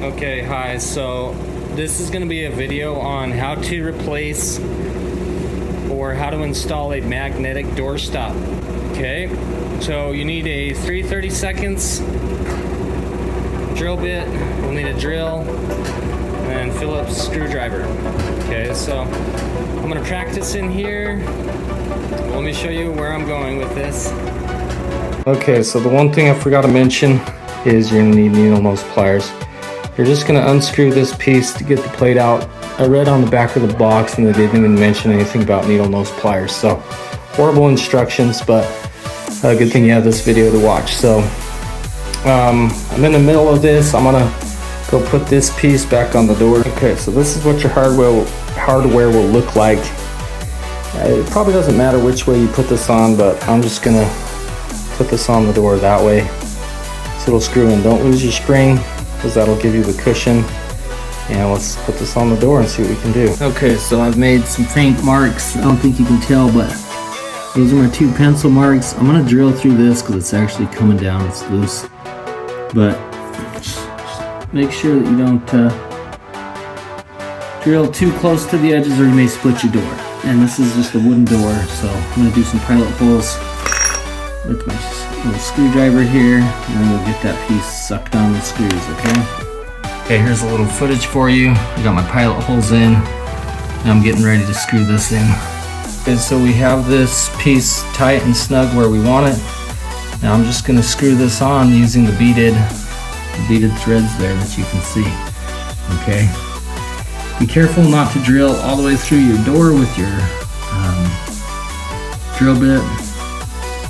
Okay, hi. So this is going to be a video on how to replace or how to install a magnetic doorstop. Okay, so you need a 3/32 drill bit. We'll need a drill and Phillips screwdriver. Okay, so I'm going to practice in here. Let me show you where I'm going with this. Okay, so the one thing I forgot to mention is you're going to need needle nose pliers. You're just going to unscrew this piece to get the plate out. I read on the back of the box and they didn't even mention anything about needle nose pliers. So horrible instructions, but a good thing you have this video to watch. So I'm in the middle of this. I'm going to go put this piece back on the door. Okay, so this is what your hardware will look like. It probably doesn't matter which way you put this on, but I'm just going to put this on the door that way so it'll screw in. Don't lose your spring, because that'll give you the cushion. And let's put this on the door and see what we can do. Okay, so I've made some faint marks. I don't think you can tell, but those are my 2 pencil marks. I'm gonna drill through this because it's actually coming down, it's loose. But just make sure that you don't drill too close to the edges or you may split your door. And this is just a wooden door, so I'm gonna do some pilot holes with my little screwdriver here, and then we'll get that piece sucked on the screws, okay? Okay, here's a little footage for you. I got my pilot holes in, and I'm getting ready to screw this in. Okay, so we have this piece tight and snug where we want it. Now I'm just gonna screw this on using the beaded threads there that you can see, okay? Be careful not to drill all the way through your door with your drill bit.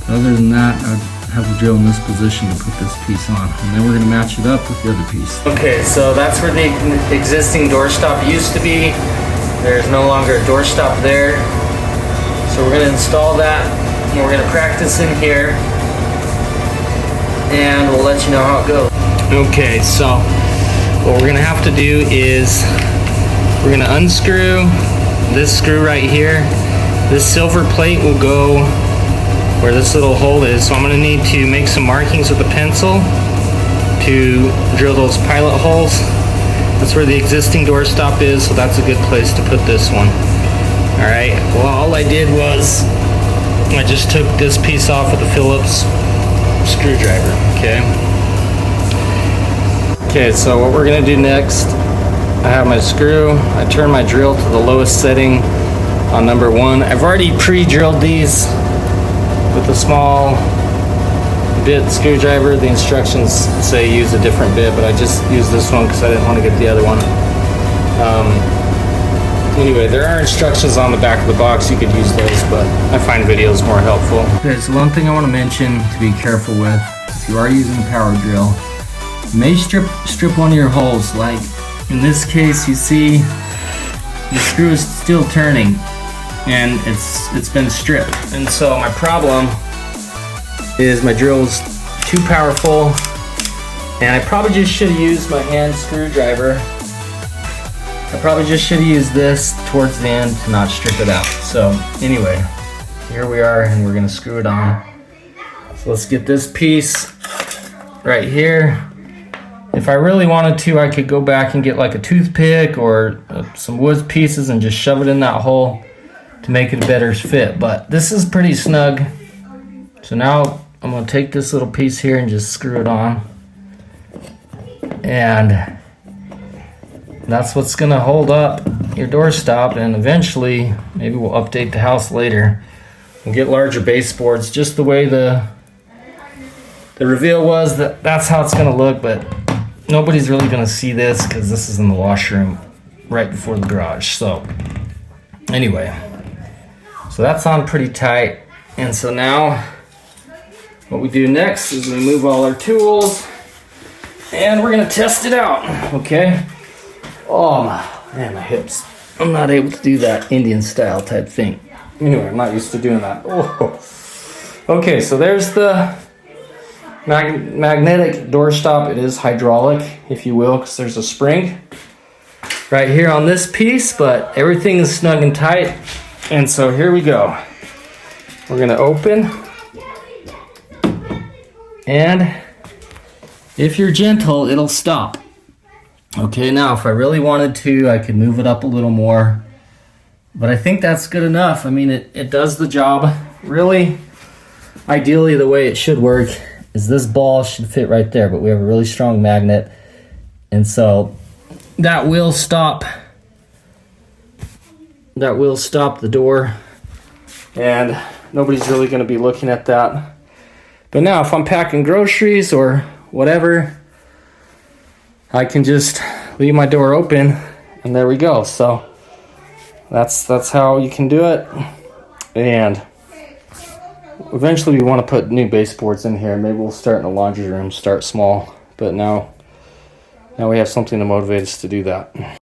Other than that, I'd have the drill in this position to put this piece on, and then we're going to match it up with the other piece. Okay, so that's where the existing doorstop used to be. There's no longer a doorstop there, so we're going to install that, and we're going to practice in here, and we'll let you know how it goes. Okay, so what we're going to have to do is we're going to unscrew this screw right here. This silver plate will go where this little hole is, so I'm going to need to make some markings with a pencil to drill those pilot holes. That's where the existing doorstop is, so that's a good place to put this one. Alright, well, all I did was I just took this piece off with a Phillips screwdriver, okay? Okay, so what we're going to do next, I have my screw, I turn my drill to the lowest setting on number 1. I've already pre-drilled these with a small bit screwdriver. The instructions say use a different bit, but I just used this one because I didn't want to get the other one. Anyway, there are instructions on the back of the box. You could use those, but I find videos more helpful. Okay, so one thing I want to mention to be careful with, if you are using a power drill, you may strip one of your holes. Like in this case, you see the screw is still turning, and it's been stripped. And so my problem is my drill is too powerful, and I probably just should have used my hand screwdriver. I probably just should have used this towards the end to not strip it out. So anyway, here we are, and we're gonna screw it on. So let's get this piece right here. If I really wanted to, I could go back and get like a toothpick or some wood pieces and just shove it in that hole to make it a better fit, but this is pretty snug. So now I'm going to take this little piece here and just screw it on, and that's what's going to hold up your doorstop. And eventually, maybe we'll update the house later, we'll get larger baseboards, just the way the reveal was. That's how it's going to look, but nobody's really going to see this because this is in the washroom right before the garage. So anyway, so that's on pretty tight. And so now what we do next is we move all our tools and we're gonna test it out, okay? Oh man, my hips. I'm not able to do that Indian style type thing. Anyway, I'm not used to doing that. Oh. Okay, so there's the magnetic doorstop. It is hydraulic, if you will, because there's a spring right here on this piece, but everything is snug and tight. And so here we go. We're gonna open, and if you're gentle, it'll stop. Okay, now if I really wanted to, I could move it up a little more. But I think that's good enough. I mean, it does the job. Really, ideally, the way it should work is this ball should fit right there, but we have a really strong magnet. And so that will stop the door. And nobody's really going to be looking at that. But now if I'm packing groceries or whatever, I can just leave my door open and there we go. So that's how you can do it. And eventually we want to put new baseboards in here. Maybe we'll start in the laundry room, start small. But now we have something to motivate us to do that.